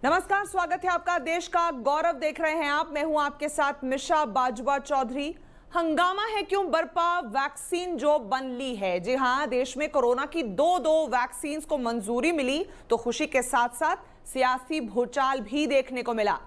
नमस्कार, स्वागत है आपका। देश का गौरव देख रहे हैं आप। मैं हूं आपके साथ मिशा बाजवा चौधरी। हंगामा है क्यों बरपा, वैक्सीन जो बन ली है। जी हां, देश में कोरोना की दो वैक्सीन को मंजूरी मिली तो खुशी के साथ साथ सियासी भूचाल भी देखने को मिला।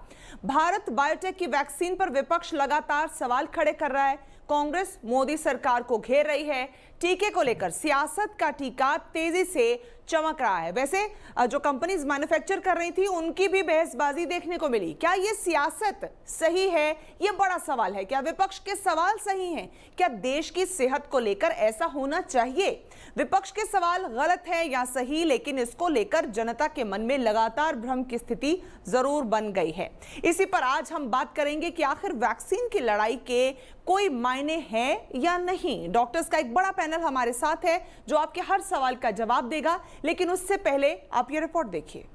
भारत बायोटेक की वैक्सीन पर विपक्ष लगातार सवाल खड़े कर रहा है। कांग्रेस मोदी सरकार को घेर रही है। टीके को लेकर सियासत का टीका तेजी से चमक रहा है। वैसे जो कंपनीज मैन्युफैक्चर कर रही थी उनकी भी बहसबाजी देखने को मिली। क्या ये सियासत सही है? ये बड़ा सवाल है। क्या विपक्ष के सवाल सही हैं? क्या देश की सेहत को लेकर ऐसा होना चाहिए? विपक्ष के सवाल गलत है या सही, लेकिन इसको लेकर जनता के मन में लगातार भ्रम की स्थिति जरूर बन गई है। इसी पर आज हम बात करेंगे कि आखिर वैक्सीन की लड़ाई के कोई मायने हैं या नहीं। डॉक्टर्स का एक बड़ा पैनल हमारे साथ है जो आपके हर सवाल का जवाब देगा, लेकिन उससे पहले आप ये रिपोर्ट देखिए।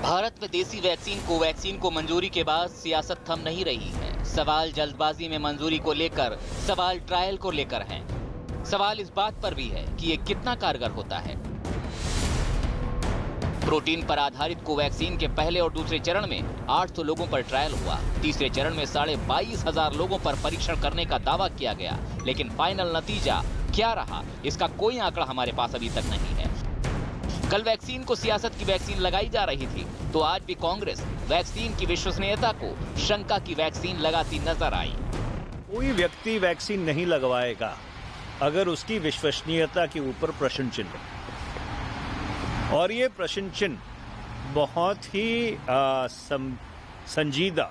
भारत में देसी वैक्सीन कोवैक्सीन को मंजूरी के बाद सियासत थम नहीं रही है। सवाल जल्दबाजी में मंजूरी को लेकर, सवाल ट्रायल को लेकर हैं। सवाल इस बात पर भी है कि ये कितना कारगर होता है। प्रोटीन पर आधारित कोवैक्सीन के पहले और दूसरे चरण में 800 लोगों पर ट्रायल हुआ। तीसरे चरण में 22,500 लोगों पर परीक्षण करने का दावा किया गया, लेकिन फाइनल नतीजा क्या रहा, इसका कोई आंकड़ा हमारे पास अभी तक नहीं है। कल वैक्सीन को सियासत की वैक्सीन लगाई जा रही थी, तो आज भी कांग्रेस वैक्सीन की विश्वसनीयता को शंका की वैक्सीन लगाती नजर आई। कोई व्यक्ति वैक्सीन नहीं लगवाएगा अगर उसकी विश्वसनीयता के ऊपर प्रश्न चिन्ह है। और ये प्रश्न चिन्ह बहुत ही संजीदा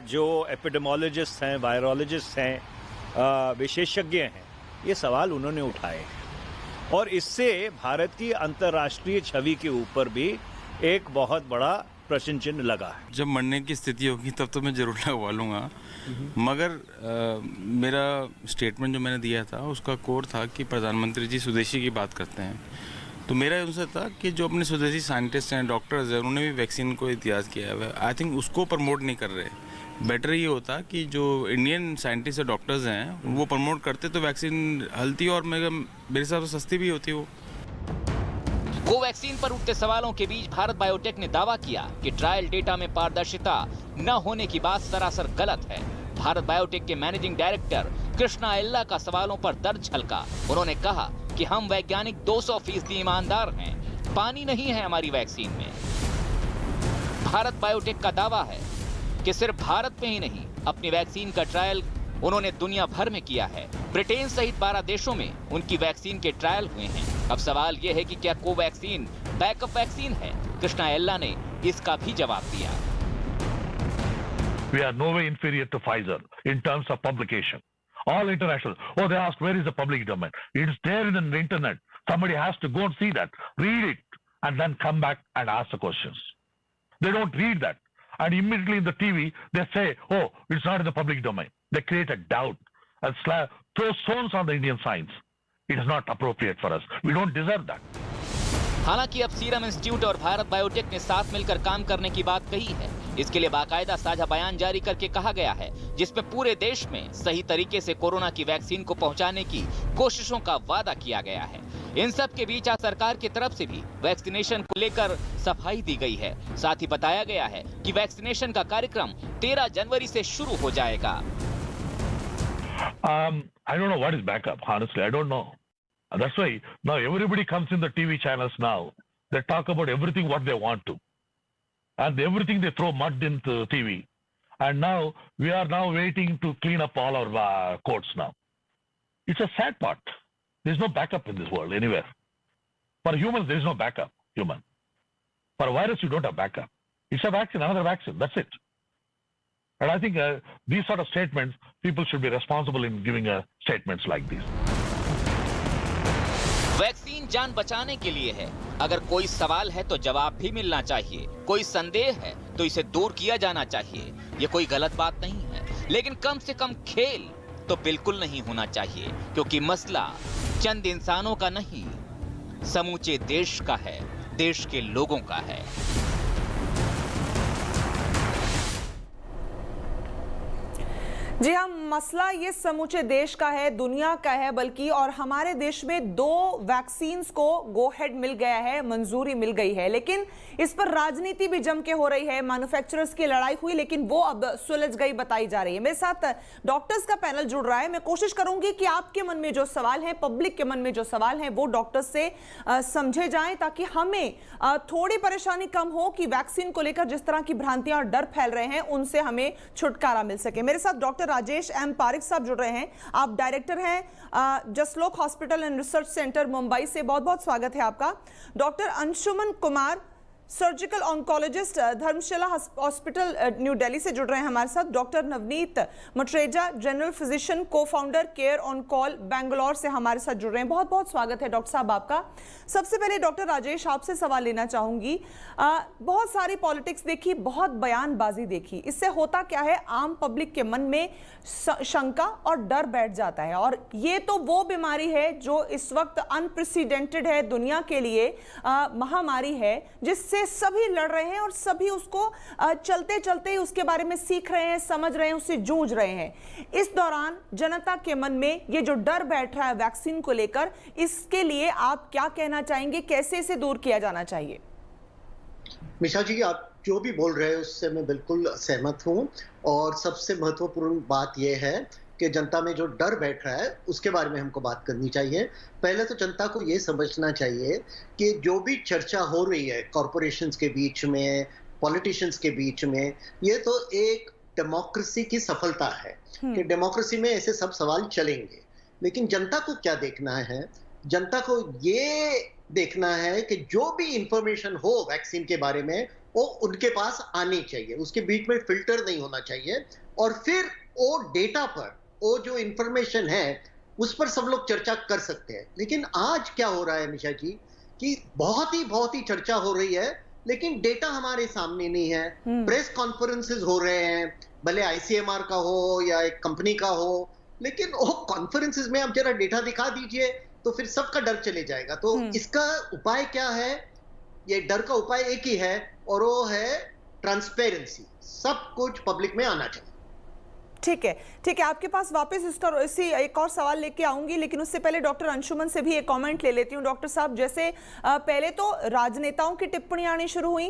जो एपिडेमोलॉजिस्ट हैं, वायरोलॉजिस्ट हैं, विशेषज्ञ हैं, ये सवाल उन्होंने उठाए हैं। और इससे भारत की अंतर्राष्ट्रीय छवि के ऊपर भी एक बहुत बड़ा प्रश्न चिन्ह लगा है। जब मरने की स्थिति होगी तब तो मैं जरूर लगवा लूँगा, मगर मेरा स्टेटमेंट जो मैंने दिया था उसका कोर था कि प्रधानमंत्री जी स्वदेशी की बात करते हैं, तो मेरा उनसे था कि जो अपने स्वदेशी साइंटिस्ट हैं, डॉक्टर्स हैं, उन्होंने भी वैक्सीन को इतिहास किया है। आई थिंक उसको प्रमोट नहीं कर रहे। बेटर ये होता कि जो इंडियन साइंटिस्ट और डॉक्टर्स हैं वो प्रमोट करते तो वैक्सीन हल्ती और मेरे हिसाब से सस्ती भी होती वो। कोवैक्सीन पर उठते सवालों के बीच भारत बायोटेक ने दावा किया कि ट्रायल डेटा में पारदर्शिता न होने की बात सरासर गलत है। भारत बायोटेक के मैनेजिंग डायरेक्टर कृष्णा एल्ला का सवालों पर दर्द छलका। उन्होंने कहा कि हम वैज्ञानिक 200% ईमानदार हैं, पानी नहीं है हमारी वैक्सीन में। भारत बायोटेक का दावा है कि सिर्फ भारत में ही नहीं, अपनी वैक्सीन का ट्रायल उन्होंने दुनिया भर में किया है। ब्रिटेन सहित 12 देशों में उनकी वैक्सीन के ट्रायल हुए हैं। अब सवाल यह है कि क्या कोवैक्सीन बैकअप वैक्सीन है? कृष्णा एल्ला ने इसका भी जवाब दिया। We are no way inferior to Pfizer in terms of publication. All international. Oh, they ask where is the public domain? It's there in the internet. Somebody has to go and see that, read it, and then come back and ask the questions. They don't read that. And immediately in the TV, they say, oh, it's not in the public domain. They create a doubt and throw stones on the Indian science. It is not appropriate for us. We don't deserve that. हालांकि अब serum institute और Bharat biotech ने साथ मिलकर काम करने की बात कही है। इसके लिए बाकायदा साझा बयान जारी करके कहा गया है, जिसमें पूरे देश में सही तरीके से कोरोना की वैक्सीन को पहुंचाने की कोशिशों का वादा किया गया है। इन सब के बीच आज सरकार की तरफ से भी वैक्सीनेशन को लेकर सफाई दी गई है। साथ ही बताया गया है कि वैक्सीनेशन का कार्यक्रम 13 जनवरी से शुरू हो जाएगा। I don't know what is backup. Honestly, I don't know. And that's why now everybody comes in the TV channels now. They talk about everything what they want to. And everything they throw mud into TV. And now we are now waiting to clean up all our courts now. It's a sad part. There's no backup in this world anywhere. For humans, there is no backup, human. For a virus, you don't have backup. It's a vaccine, another vaccine. That's it. And I think these sort of statements, people should be responsible in giving statements like these. Vaccine जान बचाने के लिए है। अगर कोई सवाल है तो जवाब भी मिलना चाहिए। कोई संदेह है तो इसे दूर किया जाना चाहिए। ये कोई गलत बात नहीं है, लेकिन कम से कम खेल तो बिल्कुल नहीं होना चाहिए, क्योंकि मसला चंद इंसानों का नहीं, समूचे देश का है, देश के लोगों का है। जी हम मसला ये समूचे देश का है, दुनिया का है बल्कि, और हमारे देश में 2 वैक्सीन्स को गो हेड मिल गया है, मंजूरी मिल गई है, लेकिन इस पर राजनीति भी जम के हो रही है। मैन्युफैक्चरर्स की लड़ाई हुई लेकिन वो अब सुलझ गई बताई जा रही है। मेरे साथ डॉक्टर्स का पैनल जुड़ रहा है। मैं कोशिश करूंगी कि आपके मन में जो सवाल हैं, पब्लिक के मन में जो सवाल हैं, वो डॉक्टर्स से समझे जाएं ताकि हमें थोड़ी परेशानी कम हो कि वैक्सीन को लेकर जिस तरह की भ्रांतियां और डर फैल रहे हैं उनसे हमें छुटकारा मिल सके। मेरे साथ डॉक्टर राजेश एम पारिक साहब जुड़ रहे हैं। आप डायरेक्टर हैं Jaslok hospital and research centre Mumbai से। बहुत बहुत स्वागत है आपका। Doctor Anshuman Kumar, surgical oncologist, Dharamshila hospital new Delhi से जुड़ रहे हैं हमारे साथ। Doctor Navneet Matreja, general physician, co founder, care on call, Bangalore से हमारे साथ जुड़ रहे हैं। बहुत बहुत स्वागत है डॉक्टर साहब आपका। सबसे पहले डॉक्टर राजेश, आपसे सवाल लेना चाहूंगी। बहुत सारी पॉलिटिक्स देखी, बहुत बयानबाजी देखी, इससे होता क्या है, आम पब्लिक के मन में शंका और डर बैठ जाता है, और ये तो वो बीमारी है जो इस वक्त अनप्रेसिडेंटेड है, दुनिया के लिए महामारी है जिससे सभी लड़ रहे हैं और सभी उसको चलते चलते उसके बारे में सीख रहे हैं, समझ रहे हैं, उससे जूझ रहे हैं। इस दौरान जनता के मन में ये जो डर बैठ रहा है वैक्सीन को लेकर, इसके लिए आप क्या कहना चाहेंगे, कैसे इसे दूर किया जाना चाहिए? मिशा जी, आप जो भी बोल रहे हैं उससे मैं बिल्कुल सहमत हूं, और सबसे महत्वपूर्ण बात यह है कि जनता में जो डर बैठ रहा है उसके बारे में हमको बात करनी चाहिए। पहले तो जनता को ये समझना चाहिए कि जो भी चर्चा हो रही है कॉरपोरेशंस के बीच में, पॉलिटिशियंस के बीच में, ये तो एक डेमोक्रेसी की सफलता है कि डेमोक्रेसी में ऐसे सब सवाल चलेंगे। लेकिन जनता को क्या देखना है? जनता को ये देखना है कि जो भी इंफॉर्मेशन हो वैक्सीन के बारे में वो उनके पास आनी चाहिए, उसके बीच में फिल्टर नहीं होना चाहिए, और फिर वो डेटा पर, वो जो इंफॉर्मेशन है उस पर सब लोग चर्चा कर सकते हैं। लेकिन आज क्या हो रहा है मिशा जी, कि बहुत ही चर्चा हो रही है लेकिन डेटा हमारे सामने नहीं है। प्रेस कॉन्फ्रेंसेस हो रहे हैं, भले आईसीएमआर का हो या एक कंपनी का हो, लेकिन वो कॉन्फ्रेंसेस में आप जरा डेटा दिखा दीजिए तो फिर सबका डर चले जाएगा। तो इसका उपाय क्या है? ये डर का उपाय एक ही है, और वो है ट्रांसपेरेंसी। सब कुछ पब्लिक में आना चाहिए। ठीक है, आपके पास वापस इसी एक और सवाल लेके आऊंगी, लेकिन उससे पहले डॉक्टर अंशुमन से भी एक कमेंट ले लेती हूं। डॉक्टर साहब, जैसे पहले तो राजनेताओं की टिप्पणी आनी शुरू हुई,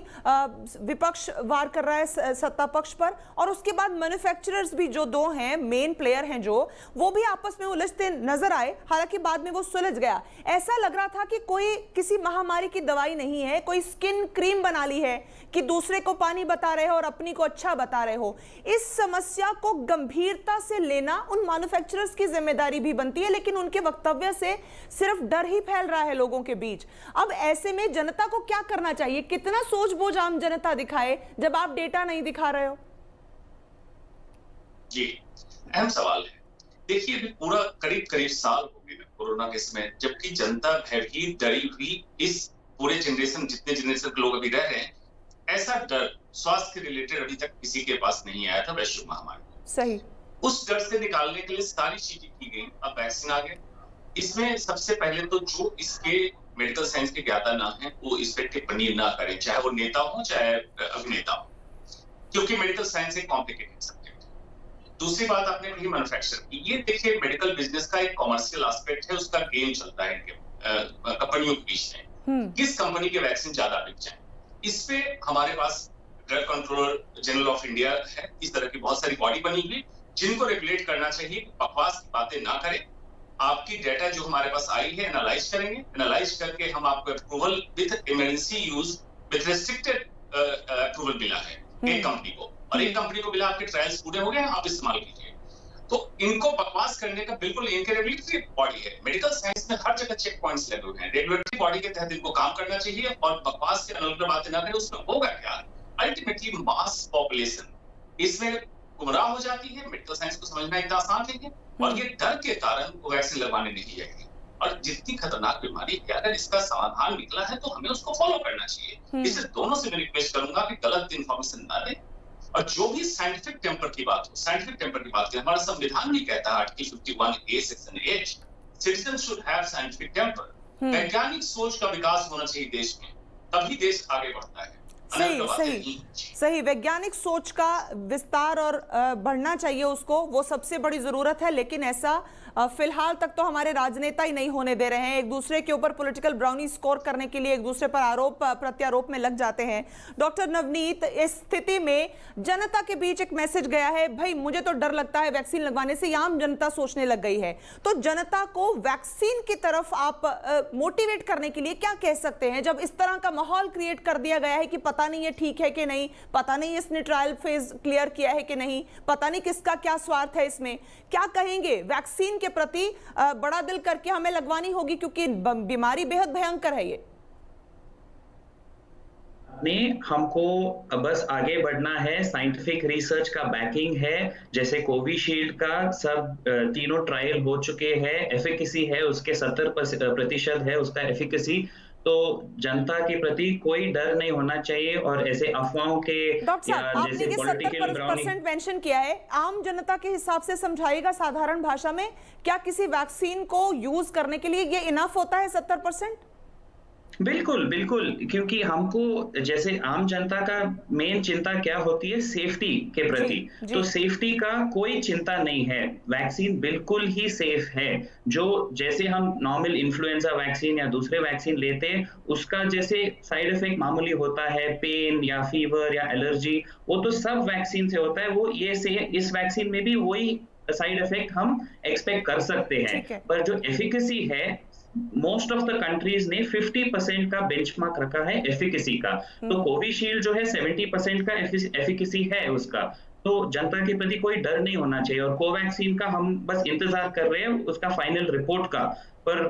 विपक्ष वार कर रहा है सत्ता पक्ष पर, और उसके बाद मैन्युफैक्चरर्स भी जो 2 हैं, मेन प्लेयर हैं जो, वो भी आपस में उलझते नजर आए। हालांकि बाद में वो सुलझ गया। ऐसा लग रहा था कि कोई किसी महामारी की दवाई नहीं है, कोई स्किन क्रीम बना ली है कि दूसरे को पानी बता रहे हो और अपनी को अच्छा बता रहे हो। इस समस्या को गंभीरता से लेना उन मैन्युफैक्चरर्स की जिम्मेदारी भी बनती है, लेकिन उनके वक्तव्य से सिर्फ डर ही फैल रहा है लोगों के बीच। अब ऐसे में जनता को क्या करना चाहिए? कितना सूझबूझ आम जनता दिखाए जब आप डेटा नहीं दिखा रहे हो? जी, अहम सवाल है। देखिए, अभी पूरा करीब साल हो गए कोरोना के समय, जबकि जनता भयभीत, डरी हुई, इस पूरे जितने जनरेशन के लोग अभी रह रहे हैं, ऐसा डर स्वास्थ्य के रिलेटेड अभी तक किसी के पास नहीं आया था वैश्विक महामारी। सही। उस डर से निकालने के लिए सारी चीजें की गई। अब वैक्सीन आ गए। इसमें सबसे पहले तो जो इसके मेडिकल साइंस के ज्ञाता ना है वो इस पे टिप्पणी ना करें, चाहे वो नेता हो चाहे अभिनेता हो, क्योंकि मेडिकल साइंस एक कॉम्प्लिकेटेड सब्जेक्ट है। दूसरी बात आपने कही मैन्युफैक्चर की। ये देखिए, मेडिकल बिजनेस का एक कॉमर्शियल एस्पेक्ट है, उसका गेम चलता है इनके कंपनियों के बीच में, किस कंपनी के वैक्सीन ज्यादा बिक जाए। इस पे हमारे पास drug controller general of India है, इस तरह की बहुत सारी बॉडी बनी हुई जिनको रेगुलेट करना चाहिए। बकवास की बातें ना करें। आपकी डेटा जो हमारे पास आई है एनालाइज करेंगे, एनालाइज करके हम आपको approval with emergency use with restricted approval मिला है एक कंपनी को, और एक कंपनी को मिला आपके ट्रायल्स पूरे हो गए, आप इस्तेमाल कीजिए। तो इनको बकवास करने का बिल्कुल, इनके रेगुलेटरी बॉडी है, मेडिकल साइंस में हर जगह चेक पॉइंट्स लगे हुए हैं, रेगुलेटरी बॉडी के तहत इनको काम करना चाहिए, और बकवास के अनल बातें ना करें। उसमें होगा क्या? अल्टीमेटली मास पॉपुलेशन इसमें गुमराह हो जाती है। मेडिकल साइंस को समझना इतना आसान नहीं है, और ये डर के कारण वो वैक्सीन लगवाने नहीं जाएगी। और जितनी खतरनाक बीमारी है, अगर इसका समाधान निकला है तो हमें उसको फॉलो करना चाहिए। इससे दोनों से मैं रिक्वेस्ट करूंगा कि गलत इन्फॉर्मेशन ना दें, और जो भी साइंटिफिक टेम्पर की बात हो, साइंटिफिक टेम्पर की बात करें। हमारा संविधान भी कहता है article 51A section H, citizen should have scientific temper. वैज्ञानिक सोच का विकास होना चाहिए देश में, तभी देश आगे बढ़ता है। सही सही सही वैज्ञानिक सोच का विस्तार और बढ़ना चाहिए उसको, वो सबसे बड़ी जरूरत है। लेकिन ऐसा फिलहाल तक तो हमारे राजनेता ही नहीं होने दे रहे हैं। एक दूसरे के ऊपर पॉलिटिकल ब्राउनी स्कोर करने के लिए एक दूसरे पर आरोप प्रत्यारोप में लग जाते हैं। डॉक्टर नवनीत, इस स्थिति में जनता के बीच एक मैसेज गया है, भाई मुझे तो डर लगता है वैक्सीन लगवाने से, आम जनता सोचने लग गई है। तो जनता को वैक्सीन की तरफ आप मोटिवेट करने के लिए क्या कह सकते हैं, जब इस तरह का माहौल क्रिएट कर दिया गया है कि पता नहीं ये ठीक है कि नहीं, पता नहीं इसने ट्रायल फेज क्लियर किया है कि नहीं, पता नहीं किसका क्या स्वार्थ है इसमें, क्या कहेंगे? वैक्सीन के प्रति बड़ा दिल करके हमें लगवानी होगी क्योंकि बीमारी बेहद भयंकर है। ये हमको बस आगे बढ़ना है, साइंटिफिक रिसर्च का बैकिंग है, जैसे कोविशील्ड का सब तीनों ट्रायल हो चुके हैं, एफिकेसी है उसके 70% है उसका एफिकेसी। तो जनता के प्रति कोई डर नहीं होना चाहिए और ऐसे अफवाहों के डॉक्टर साहब, आपने ये 70% मेंशन किया है, आम जनता के हिसाब से समझाइएगा साधारण भाषा में, क्या किसी वैक्सीन को यूज करने के लिए ये इनफ होता है 70%? बिल्कुल बिल्कुल, क्योंकि हमको जैसे आम जनता का मेन चिंता क्या होती है, सेफ्टी के प्रति। तो सेफ्टी का कोई चिंता नहीं है, वैक्सीन बिल्कुल ही सेफ है। जो जैसे हम नॉर्मल इन्फ्लुएंजा वैक्सीन या दूसरे वैक्सीन लेते हैं, उसका जैसे साइड इफेक्ट मामूली होता है, पेन या फीवर या एलर्जी, वो तो सब वैक्सीन से होता है। वो ये से इस वैक्सीन में भी वही साइड इफेक्ट हम एक्सपेक्ट कर सकते हैं। पर जो एफिकेसी है, मोस्ट ऑफ द कंट्रीज ने 50% का बेंचमार्क रखा है एफिकेसी का। तो कोविशील्ड जो है 70% का एफिकेसी है उसका। तो जनता के प्रति कोई डर नहीं होना चाहिए। और कोवैक्सीन का हम बस इंतजार कर रहे हैं उसका फाइनल रिपोर्ट का, पर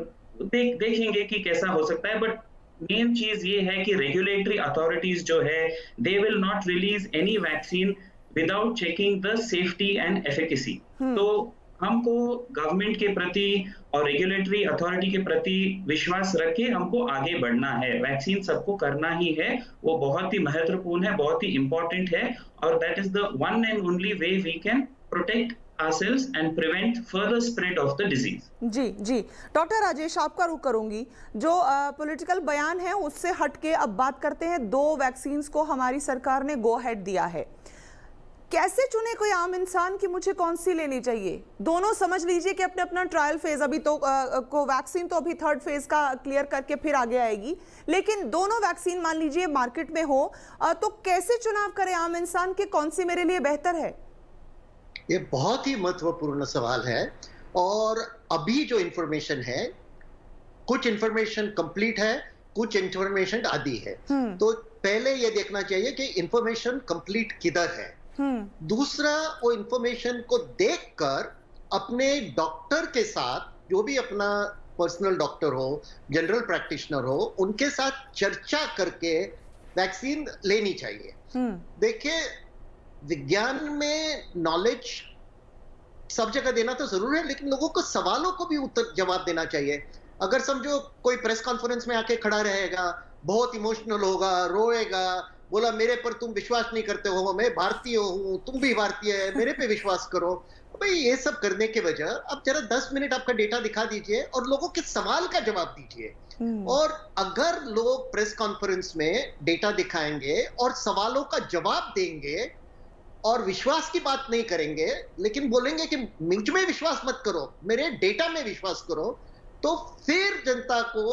देखेंगे कि कैसा हो सकता है। बट मेन चीज ये है कि रेगुलेटरी अथॉरिटीज जो है, they will not release any vaccine without checking the safety and efficacy. तो हमको गवर्नमेंट के प्रति और रेगुलेटरी अथॉरिटी के प्रति विश्वास रख के हमको आगे बढ़ना है। वैक्सीन सबको करना ही है, वो बहुत ही महत्वपूर्ण है, बहुत ही इंपॉर्टेंट है, और that is the one and only way we can protect ourselves and prevent further spread of the disease। जी जी, डॉक्टर राजेश, आपका रुख करूंगी। जो पॉलिटिकल बयान है उससे हटके अब बात करते हैं, 2 वैक्सीन्स को हमारी सरकार ने गो हेड दिया है। कैसे चुने कोई आम इंसान कि मुझे कौन सी लेनी चाहिए? दोनों समझ लीजिए कि अपने अपना ट्रायल फेज, अभी तो कोवैक्सीन तो अभी 3rd फेज का क्लियर करके फिर आगे आएगी, लेकिन दोनों वैक्सीन मान लीजिए मार्केट में हो, तो कैसे चुनाव करे आम इंसान कि कौन सी मेरे लिए बेहतर है? ये बहुत ही महत्वपूर्ण सवाल है। और अभी जो इंफॉर्मेशन है, कुछ इंफॉर्मेशन कंप्लीट है, कुछ इंफॉर्मेशन आधी है। तो पहले ये देखना चाहिए कि इंफॉर्मेशन कंप्लीट किधर है। दूसरा, वो इंफॉर्मेशन को देखकर अपने डॉक्टर के साथ, जो भी अपना पर्सनल डॉक्टर हो, जनरल प्रैक्टिशनर हो, उनके साथ चर्चा करके वैक्सीन लेनी चाहिए। देखिए, विज्ञान में नॉलेज सब जगह देना तो जरूर है, लेकिन लोगों को सवालों को भी उत्तर जवाब देना चाहिए। अगर समझो कोई प्रेस कॉन्फ्रेंस में आके खड़ा रहेगा, बहुत इमोशनल होगा, रोएगा, बोला मेरे पर तुम विश्वास नहीं करते हो, मैं भारतीय हूं, तुम भी भारतीय है, मेरे पे विश्वास करो। भाई ये सब करने के वजह आप जरा 10 मिनट आपका डेटा दिखा दीजिए और लोगों के सवाल का जवाब दीजिए। और अगर लोग प्रेस कॉन्फ्रेंस में डेटा दिखाएंगे और सवालों का जवाब देंगे और विश्वास की बात नहीं करेंगे, लेकिन बोलेंगे कि मुझ में विश्वास मत करो, मेरे डेटा में विश्वास करो, तो फिर जनता को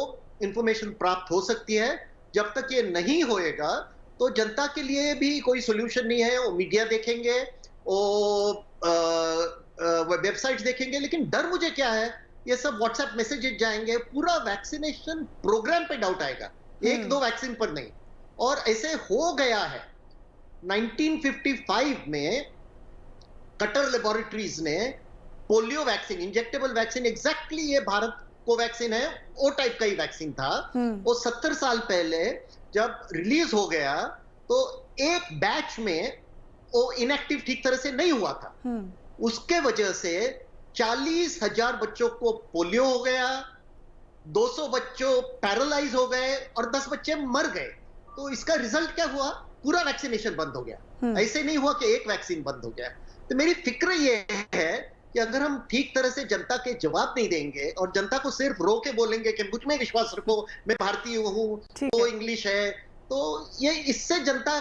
इंफॉर्मेशन प्राप्त हो सकती है। जब तक ये नहीं होएगा तो जनता के लिए भी कोई सोल्यूशन नहीं है। वो मीडिया देखेंगे, वो वेबसाइट्स देखेंगे, लेकिन डर मुझे क्या है, ये सब व्हाट्सएप मैसेजेस जाएंगे, पूरा वैक्सीनेशन प्रोग्राम पे डाउट आएगा, 1-2 वैक्सीन पर नहीं। और ऐसे हो गया है। 1955 में कटर लेबोरेटरीज ने polio vaccine, injectable vaccine, exactly ये भारत कोवैक्सीन है, वो टाइप का ही वैक्सीन था। वो 70 साल पहले जब रिलीज हो गया तो एक बैच में वो इनएक्टिव ठीक तरह से नहीं हुआ था। उसके वजह से 40,000 बच्चों को पोलियो हो गया, 200 बच्चों पैरालाइज हो गए और 10 बच्चे मर गए। तो इसका रिजल्ट क्या हुआ? पूरा वैक्सीनेशन बंद हो गया। ऐसे नहीं हुआ कि एक वैक्सीन बंद हो गया। तो मेरी फिक्र ये है कि अगर हम ठीक तरह से जनता के जवाब नहीं देंगे और जनता को सिर्फ रो के बोलेंगे कि मुझ में विश्वास रखो, मैं भारतीय हूँ, तो इंग्लिश है, तो ये इससे जनता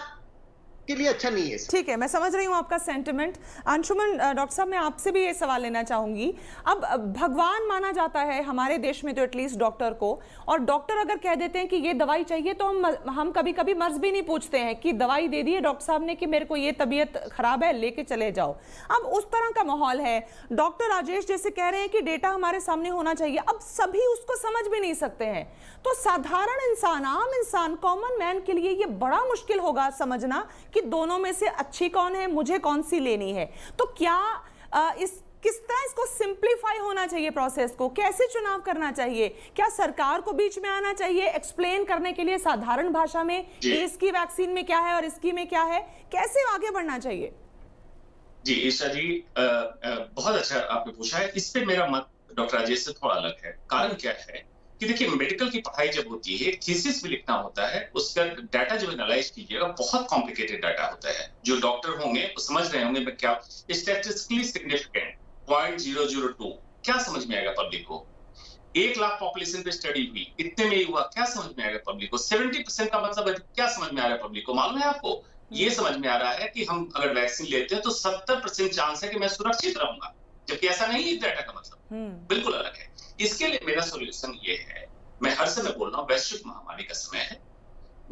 के लिए अच्छा नहीं है। ठीक है, मैं समझ रही हूं आपका सेंटिमेंट। अंशुमन डॉक्टर साहब, मैं आपसे भी ये सवाल लेना चाहूंगी। अब भगवान माना जाता है हमारे देश में तो एटलीस्ट डॉक्टर को, और डॉक्टर अगर कह देते हैं कि ये दवाई चाहिए तो हम कभी कभी मर्ज भी नहीं पूछते हैं कि दवाई दे दी है डॉक्टर साहब ने कि मेरे को ये तबीयत खराब है लेके चले जाओ। अब उस तरह का माहौल है। डॉक्टर राजेश जैसे कह रहे हैं कि डेटा हमारे सामने होना चाहिए, अब सभी उसको समझ भी नहीं सकते हैं, तो साधारण इंसान, आम इंसान, कॉमन मैन के लिए ये बड़ा मुश्किल होगा समझना कि दोनों में से अच्छी कौन है, मुझे कौन सी लेनी है। तो क्या किस तरह इसको सिंप्लीफाई होना चाहिए, प्रोसेस को कैसे चुनाव करना चाहिए? क्या सरकार को बीच में आना चाहिए एक्सप्लेन करने के लिए साधारण भाषा में कि इसकी वैक्सीन में क्या है और इसकी में क्या है? कैसे आगे बढ़ना चाहिए? जी ईशा जी, बहुत अच्छा आपने पूछा है। इस पे मेरा मत डॉक्टर राजेश से थोड़ा अलग है। कारण क्या है कि देखिए, मेडिकल की पढ़ाई जब होती है, थीसिस भी लिखना होता है, उसका डाटा जब एनालाइज कीजिएगा बहुत कॉम्प्लिकेटेड डाटा होता है। जो डॉक्टर होंगे वो समझ रहे होंगे मैं क्या स्टैटिस्टिकली सिग्निफिकेंट 0.002 क्या समझ में आएगा पब्लिक को? 1 लाख पॉपुलेशन पे स्टडी हुई, इतने में ही हुआ, क्या समझ में आएगा पब्लिक को? 70% का मतलब है, क्या समझ में आ रहा है पब्लिक को? मालूम है आपको? ये समझ में आ रहा है कि हम अगर वैक्सीन लेते हैं तो 70% चांस है कि मैं सुरक्षित रहूंगा, जबकि ऐसा नहीं है। डाटा का मतलब बिल्कुल अलग है। इसके लिए मेरा सोल्यूशन ये है, मैं हर समय बोल रहा हूँ, वैश्विक महामारी का समय है।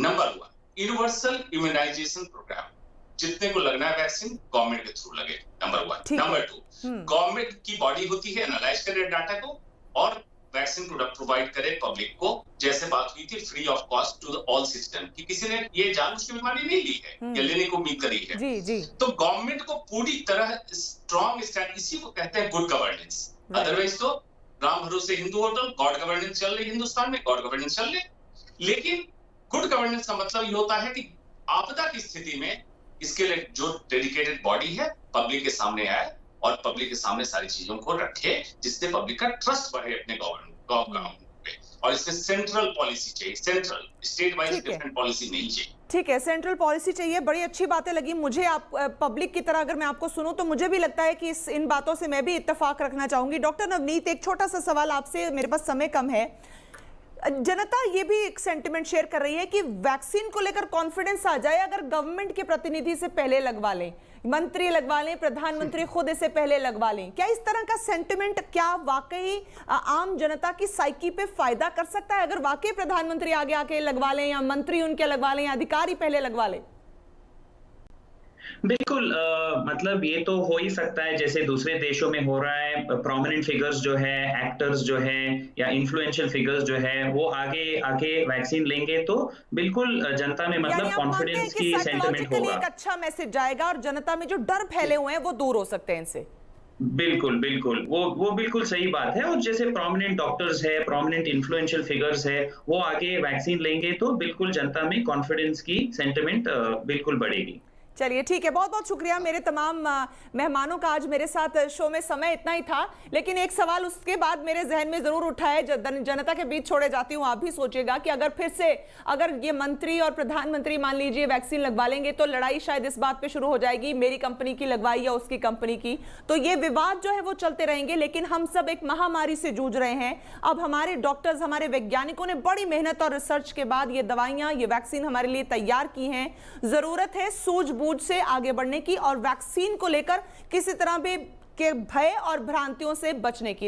नंबर 1, यूनिवर्सल इम्यूनाइजेशन प्रोग्राम, जितने को लगना है वैक्सीन गवर्नमेंट के थ्रू लगे, नंबर 1। नंबर 2, गवर्नमेंट की बॉडी होती है, एनालाइज करे डाटा को और वैक्सीन प्रोडक्ट प्रोवाइड करे पब्लिक को। जैसे बात हुई थी free of cost to all system, कि किसी ने ये जानबूझ के बीमारी नहीं ली है या लेने को उम्मीद करी है। जी। तो गवर्नमेंट को पूरी तरह स्ट्रॉन्ग स्टैंड, इसी को कहते हैं गुड गवर्नेंस। अदरवाइज तो राम भरोसे हिंदू होटल, गॉड गवर्नेंस चल रही हिंदुस्तान में, गॉड गवर्नेंस चल रही। लेकिन गुड गवर्नेंस का मतलब ये होता है कि आपदा की स्थिति में इसके लिए जो डेडिकेटेड बॉडी है पब्लिक के सामने आए और पब्लिक के सामने सारी चीजों को रखे, जिससे पब्लिक का ट्रस्ट बढ़े अपने गवर्नमेंट पे। और इसमें सेंट्रल पॉलिसी चाहिए, central, state wise different policy नहीं चाहिए। ठीक है, सेंट्रल पॉलिसी चाहिए। बड़ी अच्छी बातें लगी मुझे। आप पब्लिक की तरह अगर मैं आपको सुनूं तो मुझे भी लगता है कि इन बातों से मैं भी इत्तेफाक रखना चाहूंगी। डॉक्टर नवनीत, एक छोटा सा सवाल आपसे, मेरे पास समय कम है। जनता ये भी एक सेंटिमेंट शेयर कर रही है कि वैक्सीन को लेकर कॉन्फिडेंस आ जाए अगर गवर्नमेंट के प्रतिनिधि से पहले लगवा लें, मंत्री लगवा लें, प्रधानमंत्री खुद इसे पहले लगवा लें। क्या इस तरह का सेंटिमेंट क्या वाकई आम जनता की साइकी पे फायदा कर सकता है अगर वाकई प्रधानमंत्री आगे आके लगवा लें या मंत्री उनके लगवा लें या अधिकारी पहले लगवा लें? बिल्कुल, मतलब ये तो हो ही सकता है जैसे दूसरे देशों में हो रहा है। प्रोमिनेंट फिगर्स जो है, एक्टर्स जो है या इन्फ्लुएंशियल फिगर्स जो है, वो आगे वैक्सीन लेंगे तो बिल्कुल जनता में मतलब कॉन्फिडेंस की सेंटिमेंट होगा। एक अच्छा मैसेज जाएगा और जनता में जो डर फैले हुए हैं वो दूर हो सकते हैं इनसे। बिल्कुल वो बिल्कुल सही बात है। और जैसे प्रोमिनेंट डॉक्टर्स है, प्रोमिनेंट इन्फ्लुएंशियल फिगर्स है, वो आगे वैक्सीन लेंगे तो बिल्कुल जनता में कॉन्फिडेंस की सेंटिमेंट बिल्कुल बढ़ेगी। चलिए ठीक है, बहुत बहुत शुक्रिया। मेरे तमाम मेहमानों का आज मेरे साथ शो में समय इतना ही था, लेकिन एक सवाल उसके बाद मेरे जहन में जरूर उठा है, जनता के बीच छोड़े जाती हूँ। आप भी सोचिएगा कि अगर फिर से अगर ये मंत्री और प्रधानमंत्री मान लीजिए वैक्सीन लगवा लेंगे तो लड़ाई शायद इस बात पे शुरू हो जाएगी, मेरी कंपनी की लगवाई या उसकी कंपनी की। तो ये विवाद जो है वो चलते रहेंगे। लेकिन हम सब एक महामारी से जूझ रहे हैं। अब हमारे डॉक्टर्स, हमारे वैज्ञानिकों ने बड़ी मेहनत और रिसर्च के बाद ये दवाइयां, ये वैक्सीन हमारे लिए तैयार की हैं। जरूरत है सूझबूझ से आगे बढ़ने की और वैक्सीन को लेकर किसी तरह के भय और भ्रांतियों से बचने की।